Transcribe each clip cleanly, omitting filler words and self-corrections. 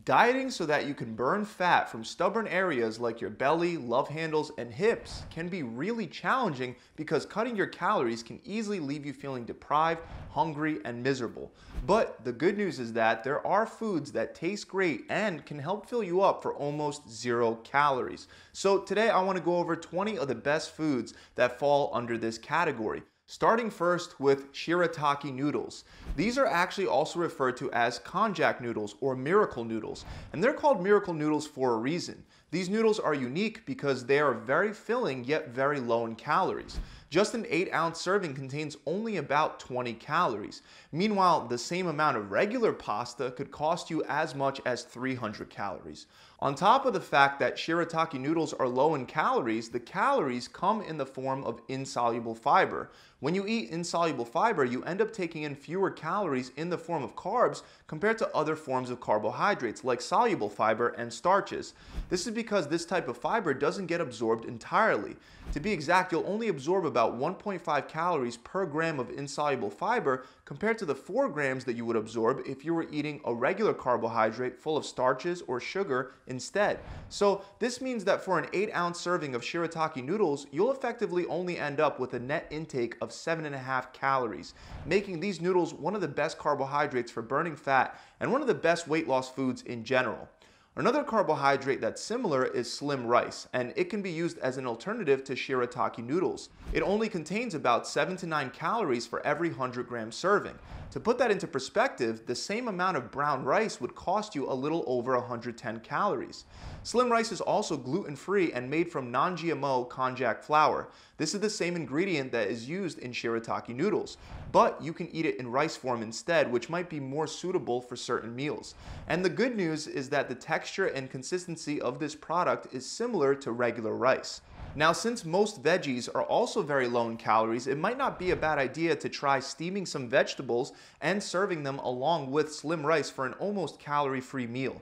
Dieting so that you can burn fat from stubborn areas like your belly, love handles, and hips can be really challenging because cutting your calories can easily leave you feeling deprived, hungry, and miserable. But the good news is that there are foods that taste great and can help fill you up for almost 0 calories. So today I want to go over 20 of the best foods that fall under this category. Starting first with Shirataki noodles. These are actually also referred to as konjac noodles or miracle noodles, and they're called miracle noodles for a reason. These noodles are unique because they are very filling yet very low in calories. Just an 8-ounce serving contains only about 20 calories. Meanwhile, the same amount of regular pasta could cost you as much as 300 calories. On top of the fact that Shirataki noodles are low in calories, the calories come in the form of insoluble fiber. When you eat insoluble fiber, you end up taking in fewer calories in the form of carbs compared to other forms of carbohydrates like soluble fiber and starches. This is because this type of fiber doesn't get absorbed entirely. To be exact, you'll only absorb about 1.5 calories per gram of insoluble fiber compared to the 4 grams that you would absorb if you were eating a regular carbohydrate full of starches or sugar instead. So this means that for an 8-ounce serving of Shirataki noodles, you'll effectively only end up with a net intake of 7.5 calories, making these noodles one of the best carbohydrates for burning fat and one of the best weight loss foods in general. Another carbohydrate that's similar is slim rice, and it can be used as an alternative to Shirataki noodles. It only contains about 7 to 9 calories for every 100-gram serving. To put that into perspective, the same amount of brown rice would cost you a little over 110 calories. Slim rice is also gluten-free and made from non-GMO konjac flour. This is the same ingredient that is used in Shirataki noodles, but you can eat it in rice form instead, which might be more suitable for certain meals. And the good news is that the texture and consistency of this product is similar to regular rice. Now, since most veggies are also very low in calories, it might not be a bad idea to try steaming some vegetables and serving them along with slim rice for an almost calorie-free meal.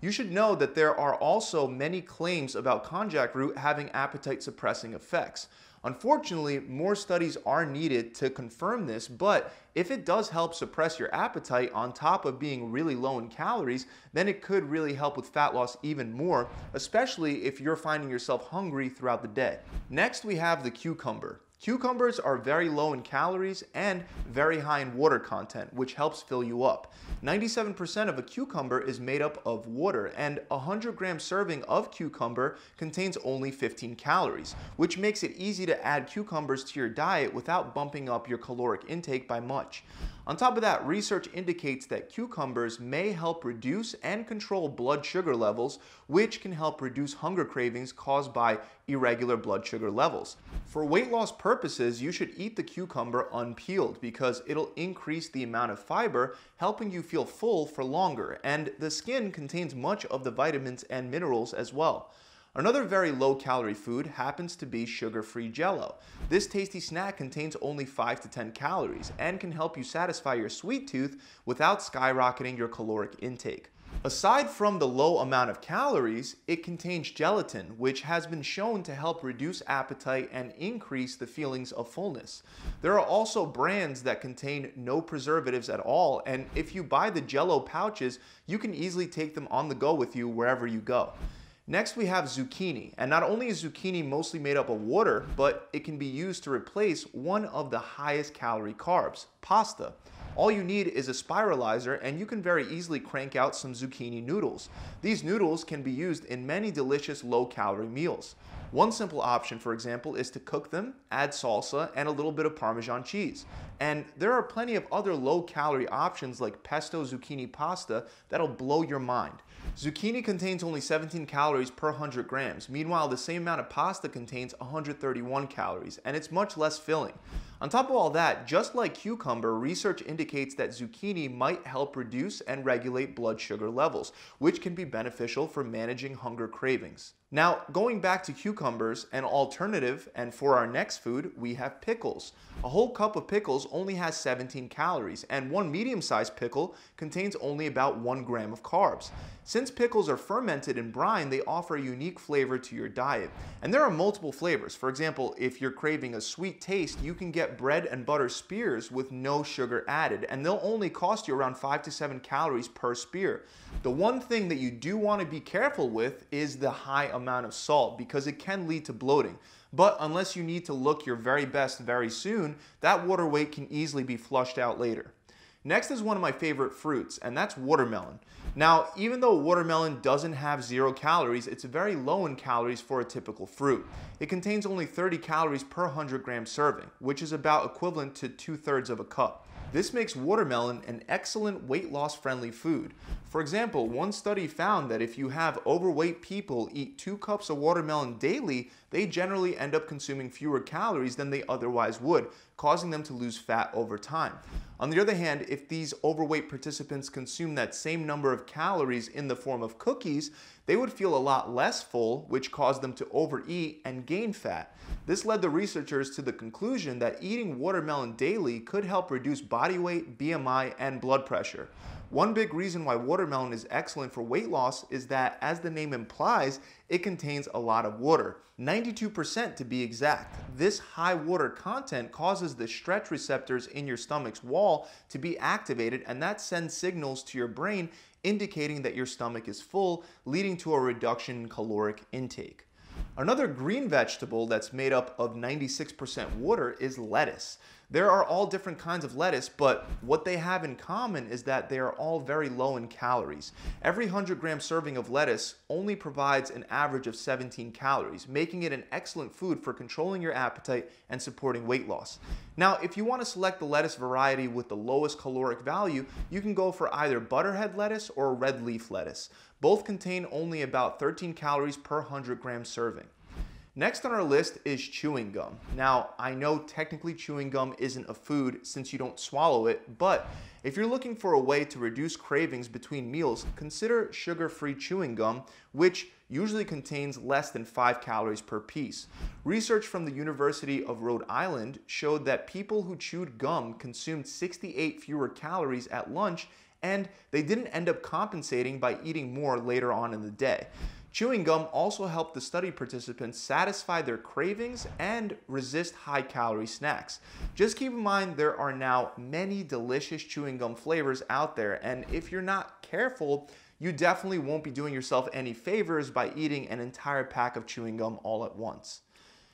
You should know that there are also many claims about konjac root having appetite-suppressing effects. Unfortunately, more studies are needed to confirm this, but if it does help suppress your appetite on top of being really low in calories, then it could really help with fat loss even more, especially if you're finding yourself hungry throughout the day. Next, we have the cucumber. Cucumbers are very low in calories and very high in water content, which helps fill you up. 97% of a cucumber is made up of water, and a 100-gram serving of cucumber contains only 15 calories, which makes it easy to add cucumbers to your diet without bumping up your caloric intake by much. On top of that, research indicates that cucumbers may help reduce and control blood sugar levels, which can help reduce hunger cravings caused by irregular blood sugar levels. For weight loss purposes, you should eat the cucumber unpeeled because it'll increase the amount of fiber, helping you feel full for longer, and the skin contains much of the vitamins and minerals as well. Another very low-calorie food happens to be sugar-free Jello. This tasty snack contains only 5 to 10 calories and can help you satisfy your sweet tooth without skyrocketing your caloric intake. Aside from the low amount of calories, it contains gelatin, which has been shown to help reduce appetite and increase the feelings of fullness. There are also brands that contain no preservatives at all, and if you buy the Jello pouches, you can easily take them on the go with you wherever you go. Next, we have zucchini, and not only is zucchini mostly made up of water, but it can be used to replace one of the highest calorie carbs, pasta. All you need is a spiralizer, and you can very easily crank out some zucchini noodles. These noodles can be used in many delicious low-calorie meals. One simple option, for example, is to cook them, add salsa, and a little bit of Parmesan cheese. And there are plenty of other low-calorie options like pesto zucchini pasta that'll blow your mind. Zucchini contains only 17 calories per 100 grams. Meanwhile, the same amount of pasta contains 131 calories, and it's much less filling. On top of all that, just like cucumber, research indicates that zucchini might help reduce and regulate blood sugar levels, which can be beneficial for managing hunger cravings. Now, going back to cucumbers, an alternative, and for our next food, we have pickles. A whole cup of pickles only has 17 calories, and one medium-sized pickle contains only about 1 gram of carbs. Since pickles are fermented in brine, they offer a unique flavor to your diet. And there are multiple flavors. For example, if you're craving a sweet taste, you can get bread and butter spears with no sugar added, and they'll only cost you around 5 to 7 calories per spear. The one thing that you do want to be careful with is the high amount of salt, because it can lead to bloating. But unless you need to look your very best very soon, that water weight can easily be flushed out later. Next is one of my favorite fruits, and that's watermelon. Now, even though watermelon doesn't have 0 calories, it's very low in calories for a typical fruit. It contains only 30 calories per 100 gram serving, which is about equivalent to 2/3 of a cup. This makes watermelon an excellent weight loss friendly food. For example, one study found that if you have overweight people eat 2 cups of watermelon daily, they generally end up consuming fewer calories than they otherwise would, causing them to lose fat over time. On the other hand, if these overweight participants consume that same number of calories in the form of cookies, they would feel a lot less full, which caused them to overeat and gain fat. This led the researchers to the conclusion that eating watermelon daily could help reduce body weight, BMI, and blood pressure. One big reason why watermelon is excellent for weight loss is that, as the name implies, it contains a lot of water, 92% to be exact. This high water content causes the stretch receptors in your stomach's wall to be activated, and that sends signals to your brain indicating that your stomach is full, leading to a reduction in caloric intake. Another green vegetable that's made up of 96% water is lettuce. There are all different kinds of lettuce, but what they have in common is that they are all very low in calories. Every 100-gram serving of lettuce only provides an average of 17 calories, making it an excellent food for controlling your appetite and supporting weight loss. Now, if you want to select the lettuce variety with the lowest caloric value, you can go for either butterhead lettuce or red leaf lettuce. Both contain only about 13 calories per 100-gram serving. Next on our list is chewing gum. Now, I know technically chewing gum isn't a food since you don't swallow it, but if you're looking for a way to reduce cravings between meals, consider sugar-free chewing gum, which usually contains less than 5 calories per piece. Research from the University of Rhode Island showed that people who chewed gum consumed 68 fewer calories at lunch, and they didn't end up compensating by eating more later on in the day. Chewing gum also helped the study participants satisfy their cravings and resist high-calorie snacks. Just keep in mind there are now many delicious chewing gum flavors out there, and if you're not careful, you definitely won't be doing yourself any favors by eating an entire pack of chewing gum all at once.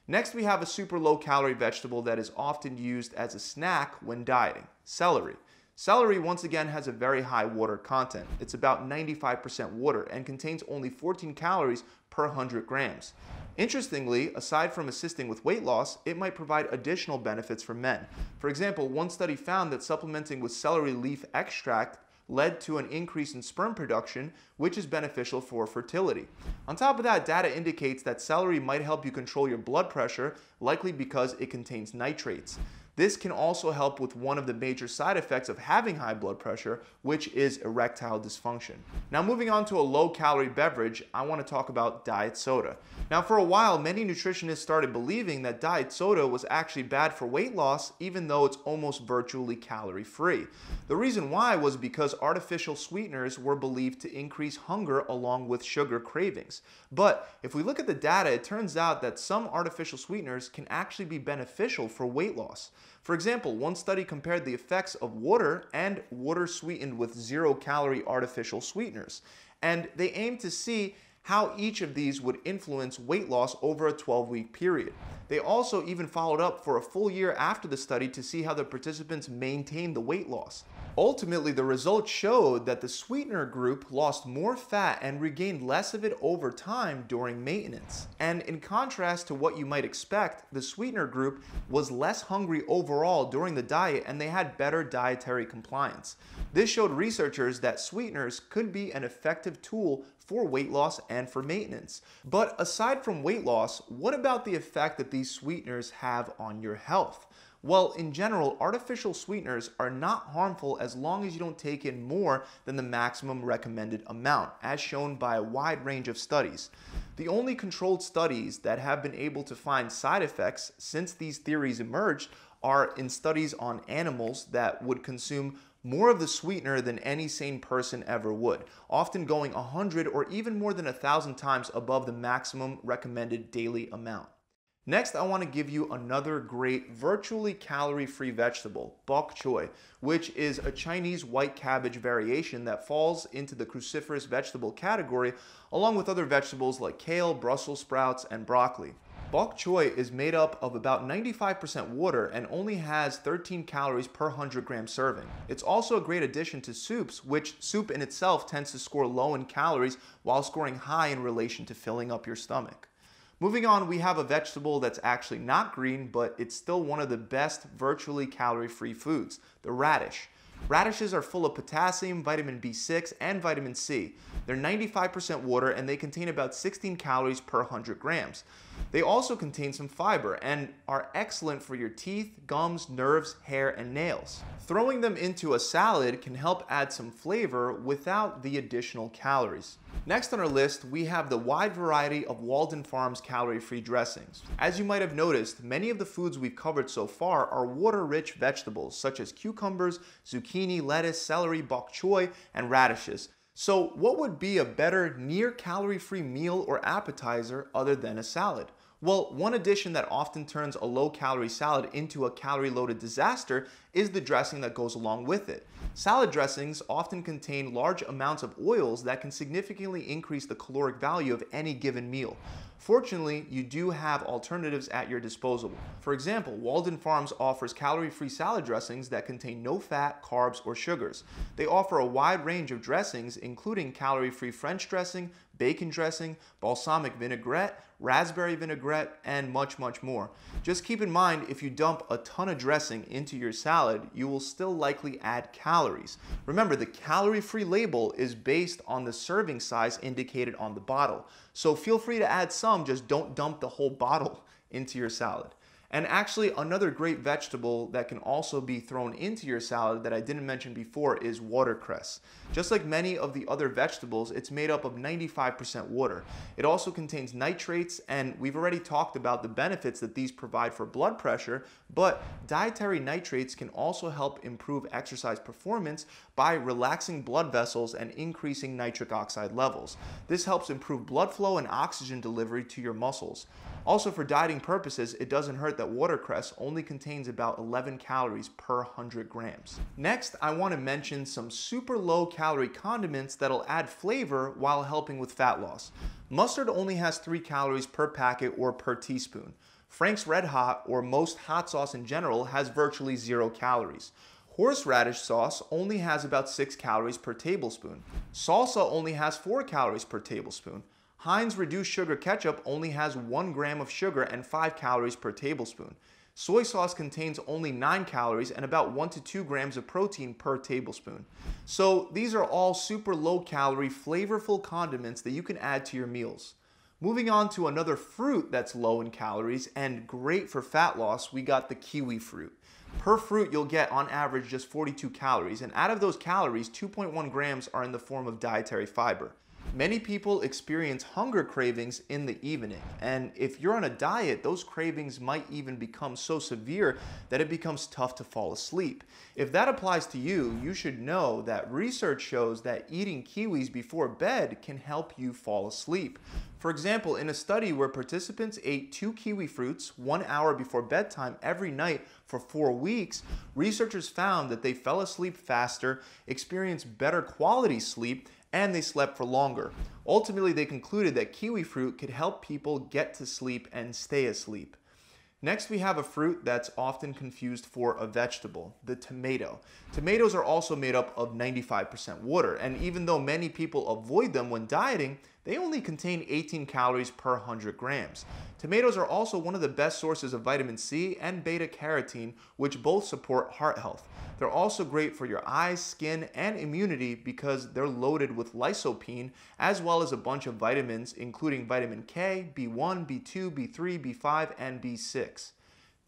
Next, we have a super low-calorie vegetable that is often used as a snack when dieting: celery. Celery, once again, has a very high water content. It's about 95% water and contains only 14 calories per 100 grams. Interestingly, aside from assisting with weight loss, it might provide additional benefits for men. For example, one study found that supplementing with celery leaf extract led to an increase in sperm production, which is beneficial for fertility. On top of that, data indicates that celery might help you control your blood pressure, likely because it contains nitrates. This can also help with one of the major side effects of having high blood pressure, which is erectile dysfunction. Now, moving on to a low-calorie beverage, I want to talk about diet soda. Now, for a while, many nutritionists started believing that diet soda was actually bad for weight loss, even though it's almost virtually calorie-free. The reason why was because artificial sweeteners were believed to increase hunger along with sugar cravings. But if we look at the data, it turns out that some artificial sweeteners can actually be beneficial for weight loss. For example, one study compared the effects of water and water sweetened with 0-calorie artificial sweeteners, and they aimed to see how each of these would influence weight loss over a 12-week period. They also even followed up for a full year after the study to see how the participants maintained the weight loss. Ultimately, the results showed that the sweetener group lost more fat and regained less of it over time during maintenance. And in contrast to what you might expect, the sweetener group was less hungry overall during the diet, and they had better dietary compliance. This showed researchers that sweeteners could be an effective tool for weight loss and for maintenance. But aside from weight loss, what about the effect that these sweeteners have on your health? Well, in general, artificial sweeteners are not harmful as long as you don't take in more than the maximum recommended amount, as shown by a wide range of studies. The only controlled studies that have been able to find side effects since these theories emerged are in studies on animals that would consume more of the sweetener than any sane person ever would, often going 100 or even more than 1,000 times above the maximum recommended daily amount. Next, I want to give you another great virtually calorie-free vegetable, bok choy, which is a Chinese white cabbage variation that falls into the cruciferous vegetable category, along with other vegetables like kale, Brussels sprouts, and broccoli. Bok choy is made up of about 95% water and only has 13 calories per 100 gram serving. It's also a great addition to soups, which soup in itself tends to score low in calories while scoring high in relation to filling up your stomach. Moving on, we have a vegetable that's actually not green, but it's still one of the best virtually calorie-free foods, the radish. Radishes are full of potassium, vitamin B6, and vitamin C. They're 95% water and they contain about 16 calories per 100 grams. They also contain some fiber and are excellent for your teeth, gums, nerves, hair, and nails. Throwing them into a salad can help add some flavor without the additional calories. Next on our list, we have the wide variety of Walden Farms calorie-free dressings. As you might have noticed, many of the foods we've covered so far are water-rich vegetables such as cucumbers, zucchini, lettuce, celery, bok choy, and radishes. So what would be a better near calorie-free meal or appetizer other than a salad? Well, one addition that often turns a low-calorie salad into a calorie-loaded disaster is the dressing that goes along with it. Salad dressings often contain large amounts of oils that can significantly increase the caloric value of any given meal. Fortunately, you do have alternatives at your disposal. For example, Walden Farms offers calorie-free salad dressings that contain no fat, carbs, or sugars. They offer a wide range of dressings, including calorie-free French dressing, bacon dressing, balsamic vinaigrette, raspberry vinaigrette, and much, much more. Just keep in mind, if you dump a ton of dressing into your salad, you will still likely add calories. Remember, the calorie-free label is based on the serving size indicated on the bottle. So feel free to add some, just don't dump the whole bottle into your salad. And actually, another great vegetable that can also be thrown into your salad that I didn't mention before is watercress. Just like many of the other vegetables, it's made up of 95% water. It also contains nitrates, and we've already talked about the benefits that these provide for blood pressure, but dietary nitrates can also help improve exercise performance by relaxing blood vessels and increasing nitric oxide levels. This helps improve blood flow and oxygen delivery to your muscles. Also, for dieting purposes, it doesn't hurt that watercress only contains about 11 calories per 100 grams. Next, I want to mention some super low calorie condiments that'll add flavor while helping with fat loss. Mustard only has 3 calories per packet or per teaspoon. Frank's Red Hot, or most hot sauce in general, has virtually 0 calories. Horseradish sauce only has about 6 calories per tablespoon. Salsa only has 4 calories per tablespoon. Heinz reduced sugar ketchup only has 1 gram of sugar and 5 calories per tablespoon. Soy sauce contains only 9 calories and about 1 to 2 grams of protein per tablespoon. So these are all super low calorie, flavorful condiments that you can add to your meals. Moving on to another fruit that's low in calories and great for fat loss, we got the kiwi fruit. Per fruit, you'll get on average just 42 calories, and out of those calories, 2.1 grams are in the form of dietary fiber. Many people experience hunger cravings in the evening, and if you're on a diet, those cravings might even become so severe that it becomes tough to fall asleep. If that applies to you, you should know that research shows that eating kiwis before bed can help you fall asleep. For example, in a study where participants ate 2 kiwi fruits 1 hour before bedtime every night for 4 weeks, researchers found that they fell asleep faster, experienced better quality sleep, and they slept for longer. Ultimately, they concluded that kiwi fruit could help people get to sleep and stay asleep. Next, we have a fruit that's often confused for a vegetable, the tomato. Tomatoes are also made up of 95% water, and even though many people avoid them when dieting, they only contain 18 calories per 100 grams. Tomatoes are also one of the best sources of vitamin C and beta carotene, which both support heart health. They're also great for your eyes, skin, and immunity because they're loaded with lycopene, as well as a bunch of vitamins, including vitamin K, B1, B2, B3, B5, and B6.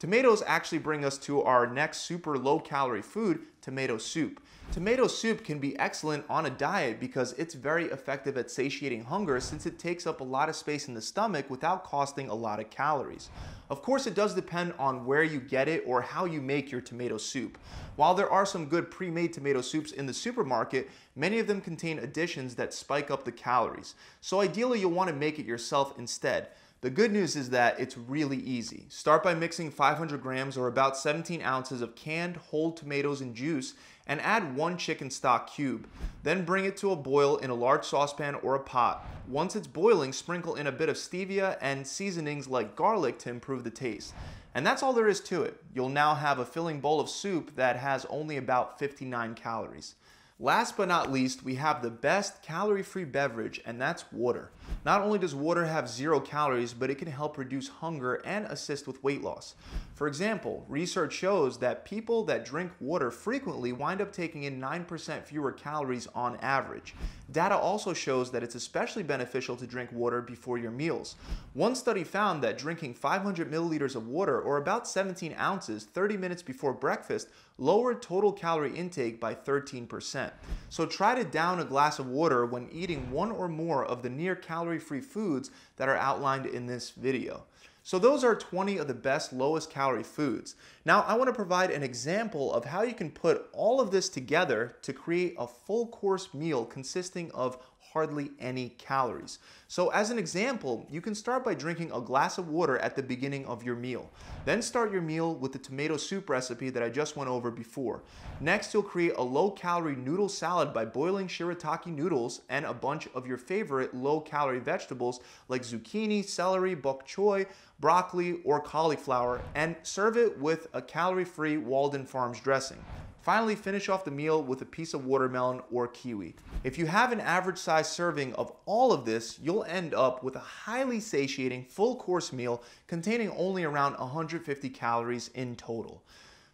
Tomatoes actually bring us to our next super low-calorie food, tomato soup. Tomato soup can be excellent on a diet because it's very effective at satiating hunger since it takes up a lot of space in the stomach without costing a lot of calories. Of course, it does depend on where you get it or how you make your tomato soup. While there are some good pre-made tomato soups in the supermarket, many of them contain additions that spike up the calories. So ideally, you'll want to make it yourself instead. The good news is that it's really easy. Start by mixing 500 grams or about 17 ounces of canned whole tomatoes and juice and add 1 chicken stock cube. Then bring it to a boil in a large saucepan or a pot. Once it's boiling, sprinkle in a bit of stevia and seasonings like garlic to improve the taste. And that's all there is to it. You'll now have a filling bowl of soup that has only about 59 calories. Last but not least, we have the best calorie-free beverage, and that's water. Not only does water have 0 calories, but it can help reduce hunger and assist with weight loss. For example, research shows that people that drink water frequently wind up taking in 9% fewer calories on average. Data also shows that it's especially beneficial to drink water before your meals. One study found that drinking 500 milliliters of water, or about 17 ounces, 30 minutes before breakfast, lowered total calorie intake by 13%. So try to down a glass of water when eating one or more of the near calorie-free foods that are outlined in this video. So those are 20 of the best lowest calorie foods. Now I want to provide an example of how you can put all of this together to create a full course meal consisting of hardly any calories. So as an example, you can start by drinking a glass of water at the beginning of your meal. Then start your meal with the tomato soup recipe that I just went over before. Next, you'll create a low-calorie noodle salad by boiling shirataki noodles and a bunch of your favorite low-calorie vegetables like zucchini, celery, bok choy, broccoli, or cauliflower, and serve it with a calorie-free Walden Farms dressing. Finally, finish off the meal with a piece of watermelon or kiwi. If you have an average size serving of all of this, you'll end up with a highly satiating full course meal containing only around 150 calories in total.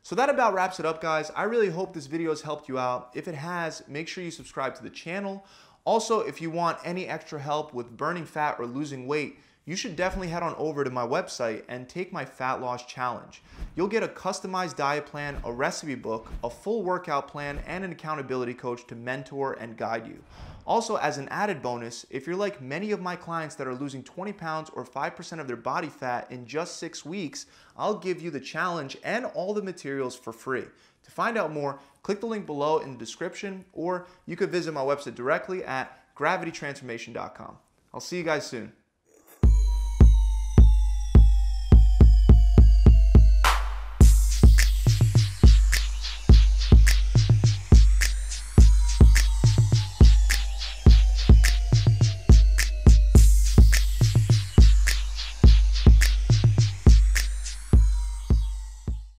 So that about wraps it up, guys. I really hope this video has helped you out. If it has, make sure you subscribe to the channel. Also, if you want any extra help with burning fat or losing weight, you should definitely head on over to my website and take my fat loss challenge. You'll get a customized diet plan, a recipe book, a full workout plan, and an accountability coach to mentor and guide you. Also, as an added bonus, if you're like many of my clients that are losing 20 pounds or 5% of their body fat in just 6 weeks, I'll give you the challenge and all the materials for free. To find out more, click the link below in the description, or you could visit my website directly at gravitytransformation.com. I'll see you guys soon.